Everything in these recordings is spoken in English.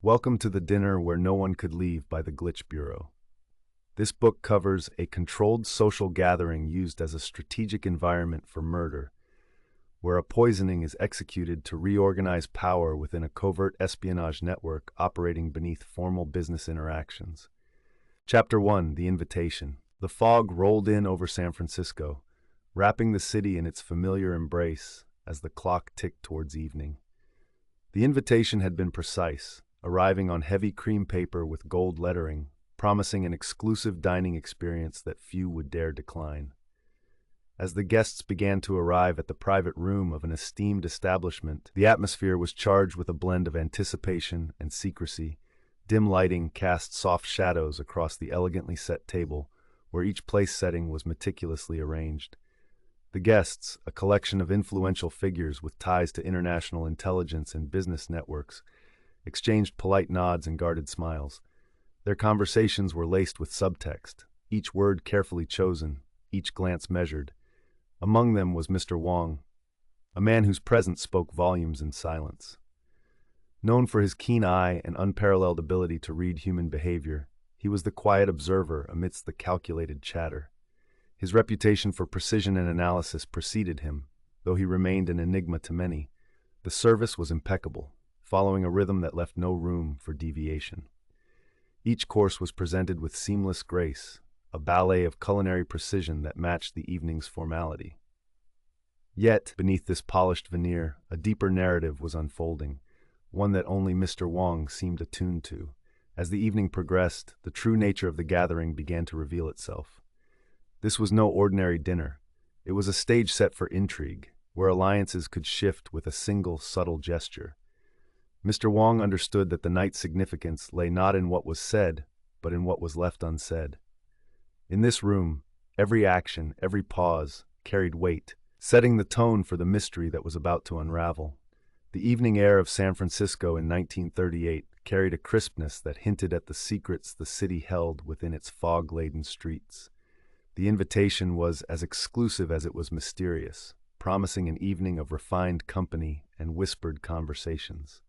Welcome to the dinner where no one could leave by the Glitch Bureau. This book covers a controlled social gathering used as a strategic environment for murder, where a poisoning is executed to reorganize power within a covert espionage network operating beneath formal business interactions. Chapter 1: The Invitation. The fog rolled in over San Francisco, wrapping the city in its familiar embrace as the clock ticked towards evening. The invitation had been precise, arriving on heavy cream paper with gold lettering, promising an exclusive dining experience that few would dare decline. As the guests began to arrive at the private room of an esteemed establishment, the atmosphere was charged with a blend of anticipation and secrecy. Dim lighting cast soft shadows across the elegantly set table, where each place setting was meticulously arranged. The guests, a collection of influential figures with ties to international intelligence and business networks, exchanged polite nods and guarded smiles. Their conversations were laced with subtext, each word carefully chosen, each glance measured. Among them was Mr. Wong, a man whose presence spoke volumes in silence. Known for his keen eye and unparalleled ability to read human behavior, he was the quiet observer amidst the calculated chatter. His reputation for precision and analysis preceded him, though he remained an enigma to many. The service was impeccable, following a rhythm that left no room for deviation. Each course was presented with seamless grace, a ballet of culinary precision that matched the evening's formality. Yet, beneath this polished veneer, a deeper narrative was unfolding, one that only Mr. Wong seemed attuned to. As the evening progressed, the true nature of the gathering began to reveal itself. This was no ordinary dinner. It was a stage set for intrigue, where alliances could shift with a single subtle gesture. Mr. Wong understood that the night's significance lay not in what was said, but in what was left unsaid. In this room, every action, every pause, carried weight, setting the tone for the mystery that was about to unravel. The evening air of San Francisco in 1938 carried a crispness that hinted at the secrets the city held within its fog-laden streets. The invitation was as exclusive as it was mysterious, promising an evening of refined company and whispered conversations.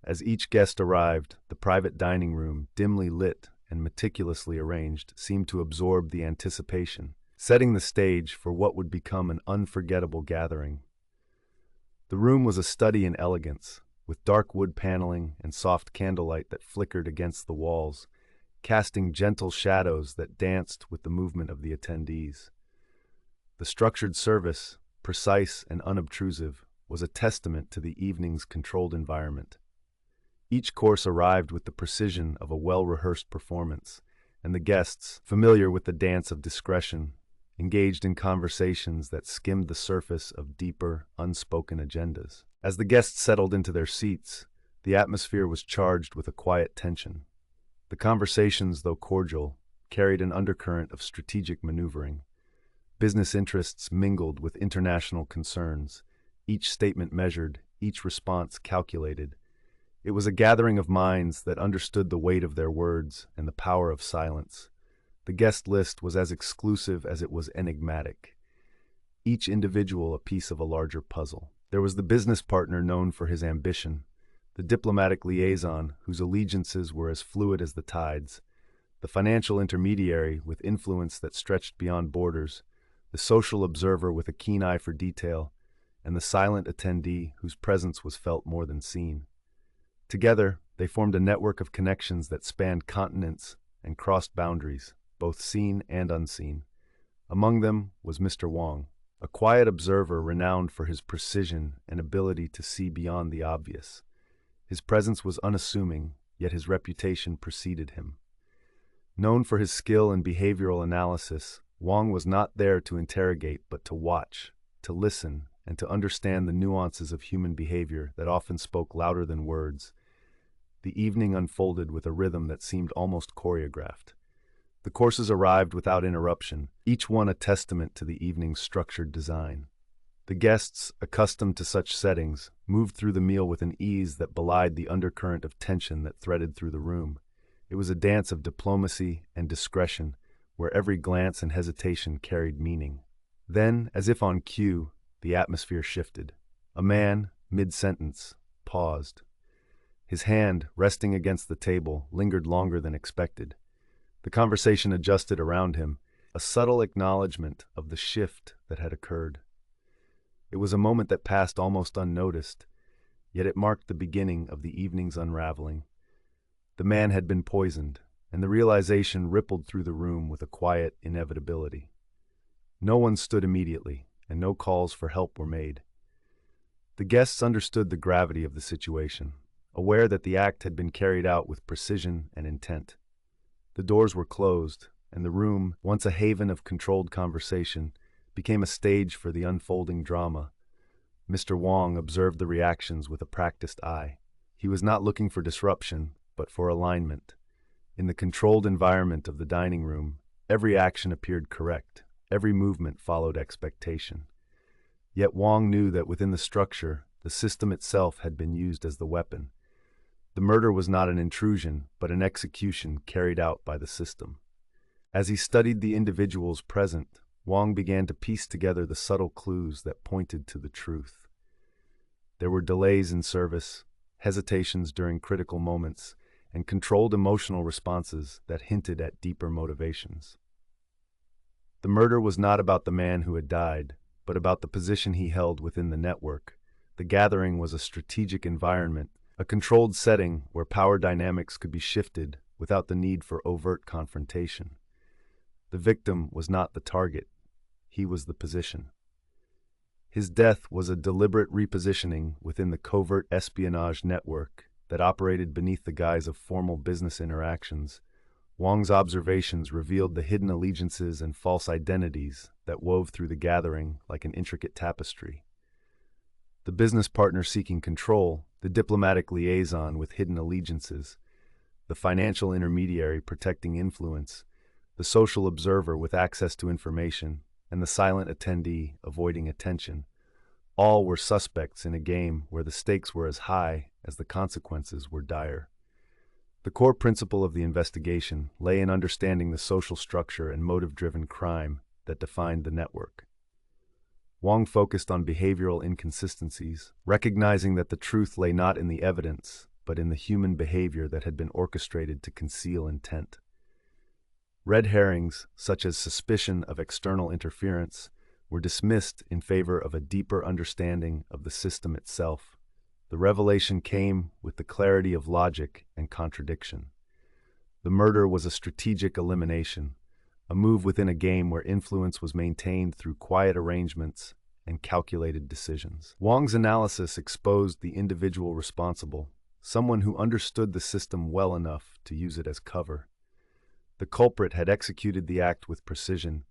As each guest arrived, the private dining room, dimly lit and meticulously arranged, seemed to absorb the anticipation, setting the stage for what would become an unforgettable gathering. The room was a study in elegance, with dark wood paneling and soft candlelight that flickered against the walls, casting gentle shadows that danced with the movement of the attendees. The structured service, precise and unobtrusive, was a testament to the evening's controlled environment. Each course arrived with the precision of a well-rehearsed performance, and the guests, familiar with the dance of discretion, engaged in conversations that skimmed the surface of deeper, unspoken agendas. As the guests settled into their seats, the atmosphere was charged with a quiet tension. The conversations, though cordial, carried an undercurrent of strategic maneuvering. Business interests mingled with international concerns, each statement measured, each response calculated. It was a gathering of minds that understood the weight of their words and the power of silence. The guest list was as exclusive as it was enigmatic, each individual a piece of a larger puzzle. There was the business partner known for his ambition, the diplomatic liaison whose allegiances were as fluid as the tides, the financial intermediary with influence that stretched beyond borders, the social observer with a keen eye for detail, and the silent attendee whose presence was felt more than seen. Together, they formed a network of connections that spanned continents and crossed boundaries, both seen and unseen. Among them was Mr. Wong, a quiet observer renowned for his precision and ability to see beyond the obvious. His presence was unassuming, yet his reputation preceded him. Known for his skill in behavioral analysis, Wong was not there to interrogate but to watch, to listen, and to understand the nuances of human behavior that often spoke louder than words. The evening unfolded with a rhythm that seemed almost choreographed. The courses arrived without interruption, each one a testament to the evening's structured design. The guests, accustomed to such settings, moved through the meal with an ease that belied the undercurrent of tension that threaded through the room. It was a dance of diplomacy and discretion, where every glance and hesitation carried meaning. Then, as if on cue, the atmosphere shifted. A man, mid-sentence, paused. His hand, resting against the table, lingered longer than expected. The conversation adjusted around him, a subtle acknowledgement of the shift that had occurred. It was a moment that passed almost unnoticed, yet it marked the beginning of the evening's unraveling. The man had been poisoned, and the realization rippled through the room with a quiet inevitability. No one stood immediately, and no calls for help were made. The guests understood the gravity of the situation, aware that the act had been carried out with precision and intent. The doors were closed, and the room, once a haven of controlled conversation, became a stage for the unfolding drama. Mr. Wong observed the reactions with a practiced eye. He was not looking for disruption, but for alignment. In the controlled environment of the dining room, every action appeared correct, every movement followed expectation. Yet Wong knew that within the structure, the system itself had been used as the weapon. The murder was not an intrusion, but an execution carried out by the system. As he studied the individuals present, Wong began to piece together the subtle clues that pointed to the truth. There were delays in service, hesitations during critical moments, and controlled emotional responses that hinted at deeper motivations. The murder was not about the man who had died, but about the position he held within the network. The gathering was a strategic environment, a controlled setting where power dynamics could be shifted without the need for overt confrontation. The victim was not the target, he was the position. His death was a deliberate repositioning within the covert espionage network that operated beneath the guise of formal business interactions. Wong's observations revealed the hidden allegiances and false identities that wove through the gathering like an intricate tapestry. The business partner seeking control, the diplomatic liaison with hidden allegiances, the financial intermediary protecting influence, the social observer with access to information, and the silent attendee avoiding attention. All were suspects in a game where the stakes were as high as the consequences were dire. The core principle of the investigation lay in understanding the social structure and motive-driven crime that defined the network. Wong focused on behavioral inconsistencies, recognizing that the truth lay not in the evidence, but in the human behavior that had been orchestrated to conceal intent. Red herrings, such as suspicion of external interference, were dismissed in favor of a deeper understanding of the system itself. The revelation came with the clarity of logic and contradiction. The murder was a strategic elimination, a move within a game where influence was maintained through quiet arrangements and calculated decisions. Wong's analysis exposed the individual responsible, someone who understood the system well enough to use it as cover. The culprit had executed the act with precision,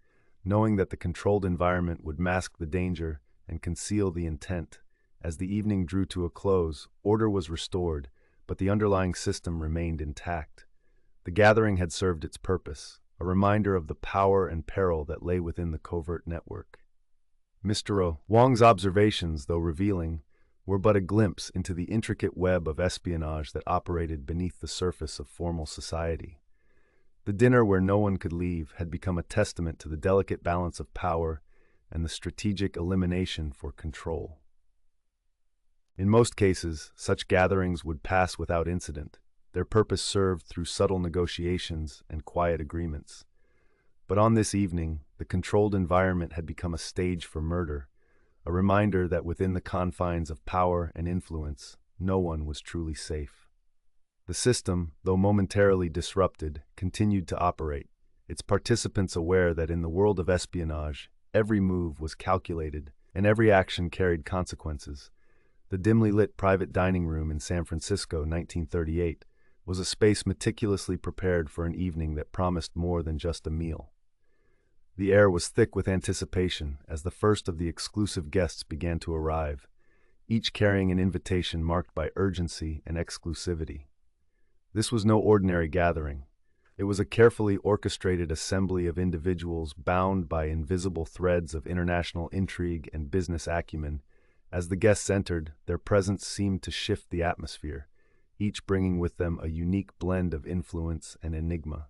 knowing that the controlled environment would mask the danger and conceal the intent. As the evening drew to a close, order was restored, but the underlying system remained intact. The gathering had served its purpose, a reminder of the power and peril that lay within the covert network. Mr. Wong's observations, though revealing, were but a glimpse into the intricate web of espionage that operated beneath the surface of formal society. The dinner where no one could leave had become a testament to the delicate balance of power and the strategic elimination for control. In most cases, such gatherings would pass without incident, their purpose served through subtle negotiations and quiet agreements. But on this evening, the controlled environment had become a stage for murder, a reminder that within the confines of power and influence, no one was truly safe. The system, though momentarily disrupted, continued to operate, its participants aware that in the world of espionage, every move was calculated and every action carried consequences. The dimly lit private dining room in San Francisco, 1938, was a space meticulously prepared for an evening that promised more than just a meal. The air was thick with anticipation as the first of the exclusive guests began to arrive, each carrying an invitation marked by urgency and exclusivity. This was no ordinary gathering. It was a carefully orchestrated assembly of individuals bound by invisible threads of international intrigue and business acumen. As the guests entered, their presence seemed to shift the atmosphere, each bringing with them a unique blend of influence and enigma.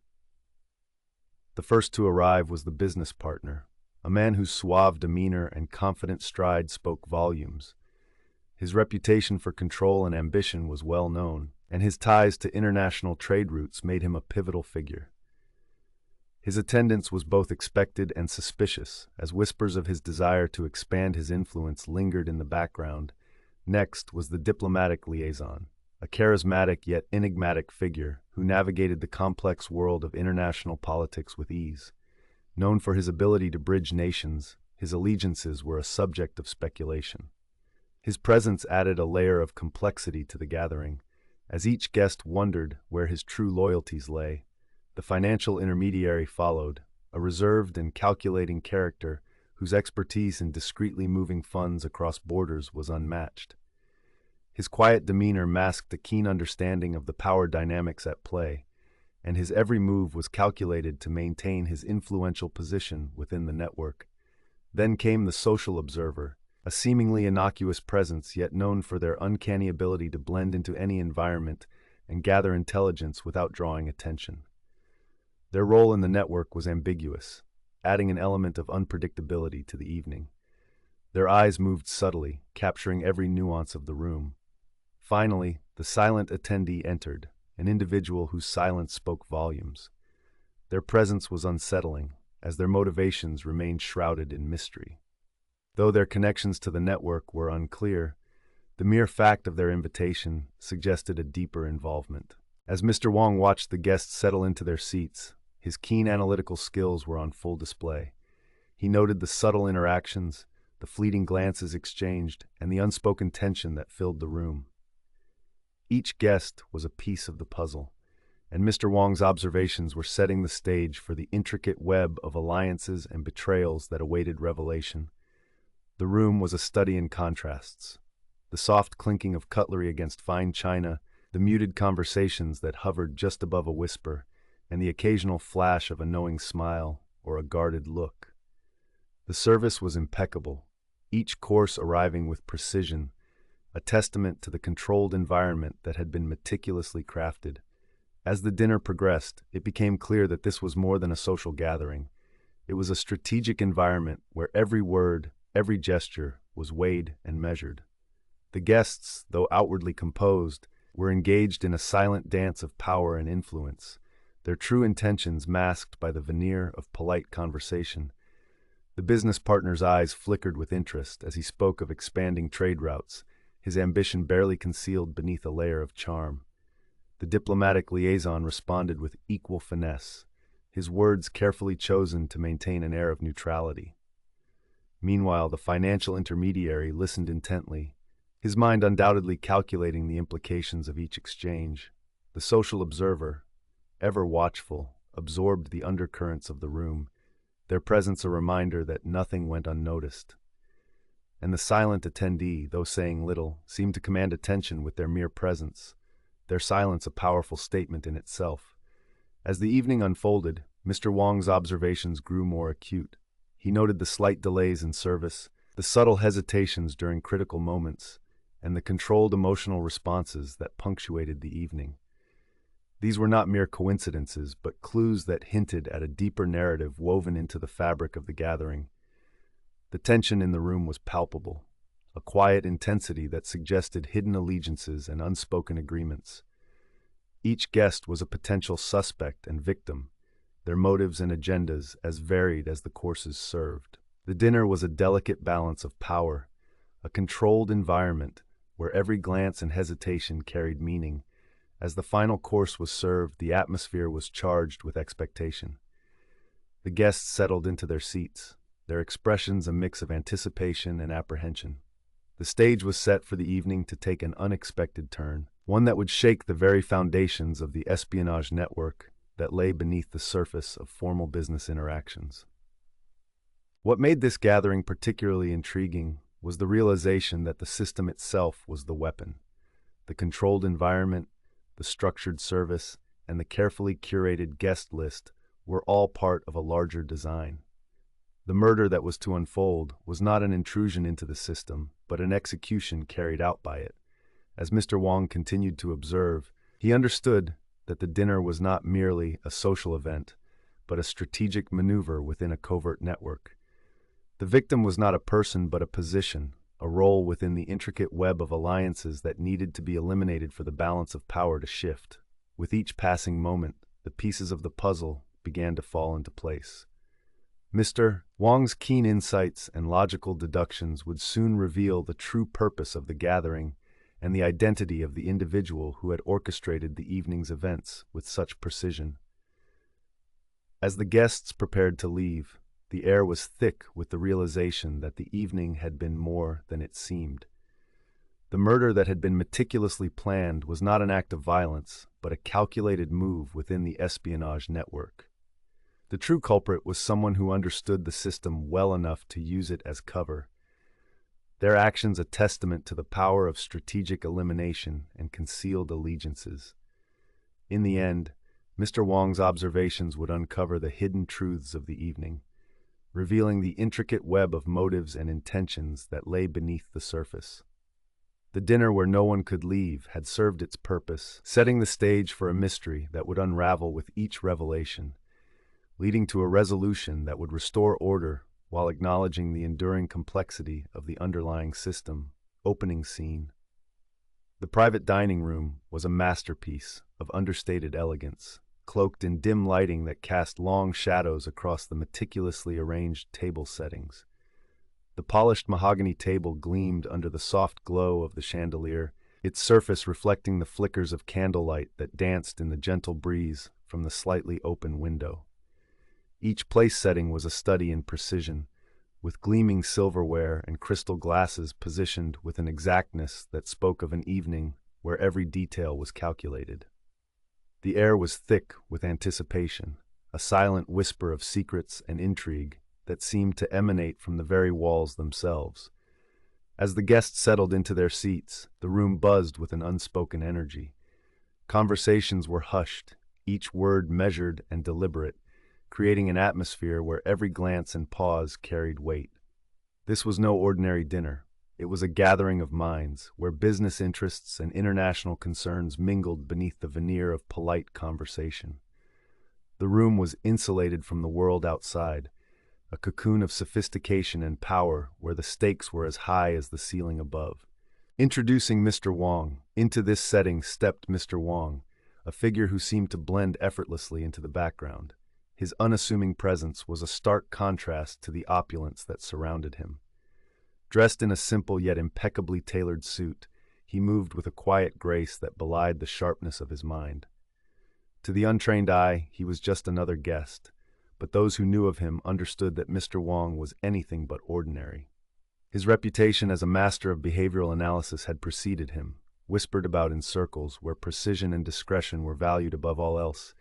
The first to arrive was the business partner, a man whose suave demeanor and confident stride spoke volumes. His reputation for control and ambition was well known, and his ties to international trade routes made him a pivotal figure. His attendance was both expected and suspicious, as whispers of his desire to expand his influence lingered in the background. Next was the diplomatic liaison, a charismatic yet enigmatic figure who navigated the complex world of international politics with ease. Known for his ability to bridge nations, his allegiances were a subject of speculation. His presence added a layer of complexity to the gathering, as each guest wondered where his true loyalties lay. The financial intermediary followed, a reserved and calculating character whose expertise in discreetly moving funds across borders was unmatched. His quiet demeanor masked a keen understanding of the power dynamics at play, and his every move was calculated to maintain his influential position within the network. Then came the social observer, a seemingly innocuous presence yet known for their uncanny ability to blend into any environment and gather intelligence without drawing attention. Their role in the network was ambiguous, adding an element of unpredictability to the evening. Their eyes moved subtly, capturing every nuance of the room. Finally, the silent attendee entered, an individual whose silence spoke volumes. Their presence was unsettling, as their motivations remained shrouded in mystery. Though their connections to the network were unclear, the mere fact of their invitation suggested a deeper involvement. As Mr. Wong watched the guests settle into their seats, his keen analytical skills were on full display. He noted the subtle interactions, the fleeting glances exchanged, and the unspoken tension that filled the room. Each guest was a piece of the puzzle, and Mr. Wong's observations were setting the stage for the intricate web of alliances and betrayals that awaited revelation. The room was a study in contrasts. The soft clinking of cutlery against fine china, the muted conversations that hovered just above a whisper, and the occasional flash of a knowing smile or a guarded look. The service was impeccable, each course arriving with precision, a testament to the controlled environment that had been meticulously crafted. As the dinner progressed, it became clear that this was more than a social gathering. It was a strategic environment where every word, every gesture was weighed and measured. The guests, though outwardly composed, were engaged in a silent dance of power and influence, their true intentions masked by the veneer of polite conversation. The business partner's eyes flickered with interest as he spoke of expanding trade routes, his ambition barely concealed beneath a layer of charm. The diplomatic liaison responded with equal finesse, his words carefully chosen to maintain an air of neutrality. Meanwhile, the financial intermediary listened intently, his mind undoubtedly calculating the implications of each exchange. The social observer, ever watchful, absorbed the undercurrents of the room, their presence a reminder that nothing went unnoticed. And the silent attendee, though saying little, seemed to command attention with their mere presence, their silence a powerful statement in itself. As the evening unfolded, Mr. Wong's observations grew more acute. He noted the slight delays in service, the subtle hesitations during critical moments, and the controlled emotional responses that punctuated the evening. These were not mere coincidences, but clues that hinted at a deeper narrative woven into the fabric of the gathering. The tension in the room was palpable, a quiet intensity that suggested hidden allegiances and unspoken agreements. Each guest was a potential suspect and victim, their motives and agendas as varied as the courses served. The dinner was a delicate balance of power, a controlled environment where every glance and hesitation carried meaning. As the final course was served, the atmosphere was charged with expectation. The guests settled into their seats, their expressions a mix of anticipation and apprehension. The stage was set for the evening to take an unexpected turn, one that would shake the very foundations of the espionage network that lay beneath the surface of formal business interactions. What made this gathering particularly intriguing was the realization that the system itself was the weapon. The controlled environment, the structured service, and the carefully curated guest list were all part of a larger design. The murder that was to unfold was not an intrusion into the system, but an execution carried out by it. As Mr. Wong continued to observe, he understood that the dinner was not merely a social event, but a strategic maneuver within a covert network. The victim was not a person but a position, a role within the intricate web of alliances that needed to be eliminated for the balance of power to shift. With each passing moment, the pieces of the puzzle began to fall into place. Mr. Wong's keen insights and logical deductions would soon reveal the true purpose of the gathering and the identity of the individual who had orchestrated the evening's events with such precision. As the guests prepared to leave, the air was thick with the realization that the evening had been more than it seemed. The murder that had been meticulously planned was not an act of violence, but a calculated move within the espionage network. The true culprit was someone who understood the system well enough to use it as cover. Their actions a testament to the power of strategic elimination and concealed allegiances. In the end, Mr. Wong's observations would uncover the hidden truths of the evening, revealing the intricate web of motives and intentions that lay beneath the surface. The dinner where no one could leave had served its purpose, setting the stage for a mystery that would unravel with each revelation, leading to a resolution that would restore order while acknowledging the enduring complexity of the underlying system. Opening scene. The private dining room was a masterpiece of understated elegance, cloaked in dim lighting that cast long shadows across the meticulously arranged table settings. The polished mahogany table gleamed under the soft glow of the chandelier, its surface reflecting the flickers of candlelight that danced in the gentle breeze from the slightly open window. Each place setting was a study in precision, with gleaming silverware and crystal glasses positioned with an exactness that spoke of an evening where every detail was calculated. The air was thick with anticipation, a silent whisper of secrets and intrigue that seemed to emanate from the very walls themselves. As the guests settled into their seats, the room buzzed with an unspoken energy. Conversations were hushed, each word measured and deliberate, creating an atmosphere where every glance and pause carried weight. This was no ordinary dinner. It was a gathering of minds, where business interests and international concerns mingled beneath the veneer of polite conversation. The room was insulated from the world outside, a cocoon of sophistication and power where the stakes were as high as the ceiling above. Introducing Mr. Wong, into this setting stepped Mr. Wong, a figure who seemed to blend effortlessly into the background. His unassuming presence was a stark contrast to the opulence that surrounded him. Dressed in a simple yet impeccably tailored suit, he moved with a quiet grace that belied the sharpness of his mind. To the untrained eye, he was just another guest, but those who knew of him understood that Mr. Wong was anything but ordinary. His reputation as a master of behavioral analysis had preceded him, whispered about in circles where precision and discretion were valued above all else.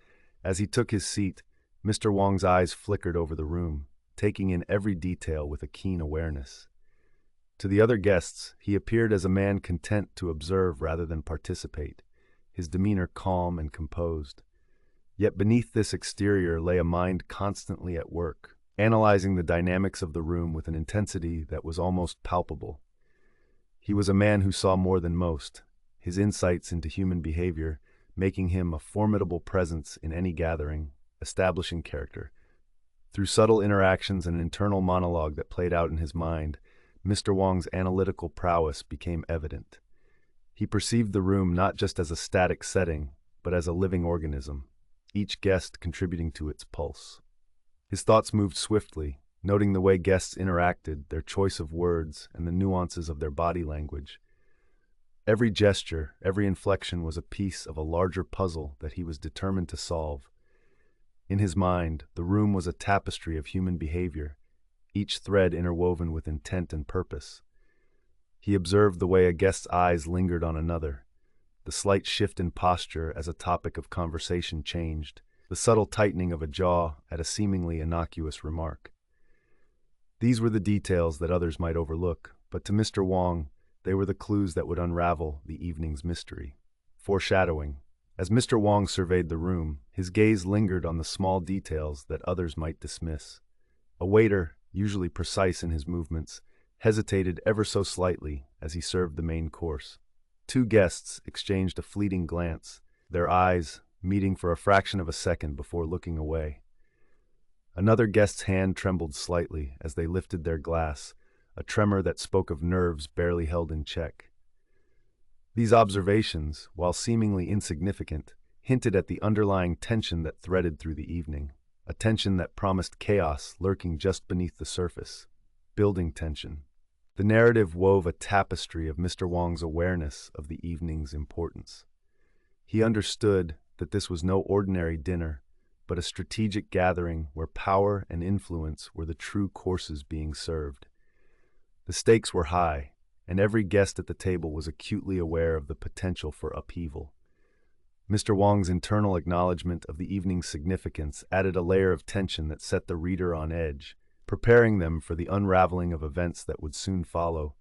As he took his seat, Mr. Wong's eyes flickered over the room, taking in every detail with a keen awareness. To the other guests, he appeared as a man content to observe rather than participate, his demeanor calm and composed. Yet beneath this exterior lay a mind constantly at work, analyzing the dynamics of the room with an intensity that was almost palpable. He was a man who saw more than most, his insights into human behavior making him a formidable presence in any gathering, establishing character. Through subtle interactions and an internal monologue that played out in his mind, Mr. Wong's analytical prowess became evident. He perceived the room not just as a static setting, but as a living organism, each guest contributing to its pulse. His thoughts moved swiftly, noting the way guests interacted, their choice of words, and the nuances of their body language. Every gesture, every inflection was a piece of a larger puzzle that he was determined to solve. In his mind, the room was a tapestry of human behavior, each thread interwoven with intent and purpose. He observed the way a guest's eyes lingered on another, the slight shift in posture as a topic of conversation changed, the subtle tightening of a jaw at a seemingly innocuous remark. These were the details that others might overlook, but to Mr. Wong, they were the clues that would unravel the evening's mystery. Foreshadowing. As Mr. Wong surveyed the room, his gaze lingered on the small details that others might dismiss. A waiter, usually precise in his movements, hesitated ever so slightly as he served the main course. Two guests exchanged a fleeting glance, their eyes meeting for a fraction of a second before looking away. Another guest's hand trembled slightly as they lifted their glass, a tremor that spoke of nerves barely held in check. These observations, while seemingly insignificant, hinted at the underlying tension that threaded through the evening, a tension that promised chaos lurking just beneath the surface, building tension. The narrative wove a tapestry of Mr. Wong's awareness of the evening's importance. He understood that this was no ordinary dinner, but a strategic gathering where power and influence were the true courses being served. The stakes were high, and every guest at the table was acutely aware of the potential for upheaval. Mr. Wong's internal acknowledgement of the evening's significance added a layer of tension that set the reader on edge, preparing them for the unraveling of events that would soon follow.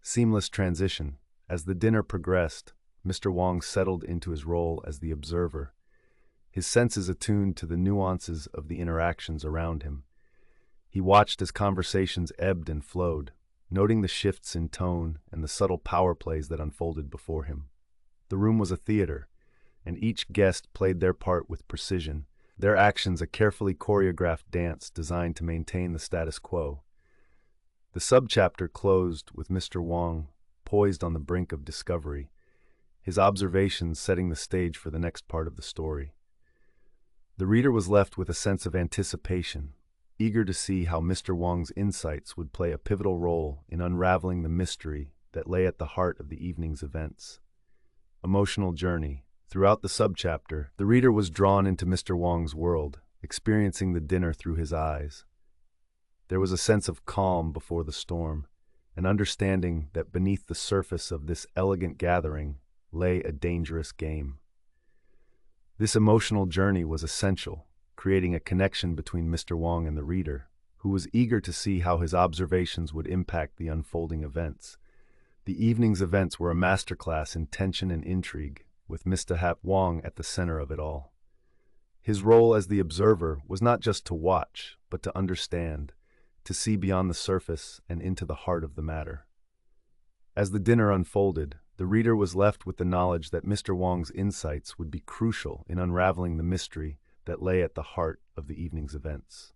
Seamless transition. As the dinner progressed, Mr. Wong settled into his role as the observer, his senses attuned to the nuances of the interactions around him. He watched as conversations ebbed and flowed, noting the shifts in tone and the subtle power plays that unfolded before him. The room was a theater, and each guest played their part with precision, their actions a carefully choreographed dance designed to maintain the status quo. The subchapter closed with Mr. Wong poised on the brink of discovery, his observations setting the stage for the next part of the story. The reader was left with a sense of anticipation, eager to see how Mr. Wong's insights would play a pivotal role in unraveling the mystery that lay at the heart of the evening's events. Emotional journey. Throughout the subchapter, the reader was drawn into Mr. Wong's world, experiencing the dinner through his eyes. There was a sense of calm before the storm, an understanding that beneath the surface of this elegant gathering lay a dangerous game. This emotional journey was essential, creating a connection between Mr. Wong and the reader, who was eager to see how his observations would impact the unfolding events. The evening's events were a masterclass in tension and intrigue, with Mr. Wong at the center of it all. His role as the observer was not just to watch, but to understand, to see beyond the surface and into the heart of the matter. As the dinner unfolded, the reader was left with the knowledge that Mr. Wong's insights would be crucial in unraveling the mystery that lay at the heart of the evening's events.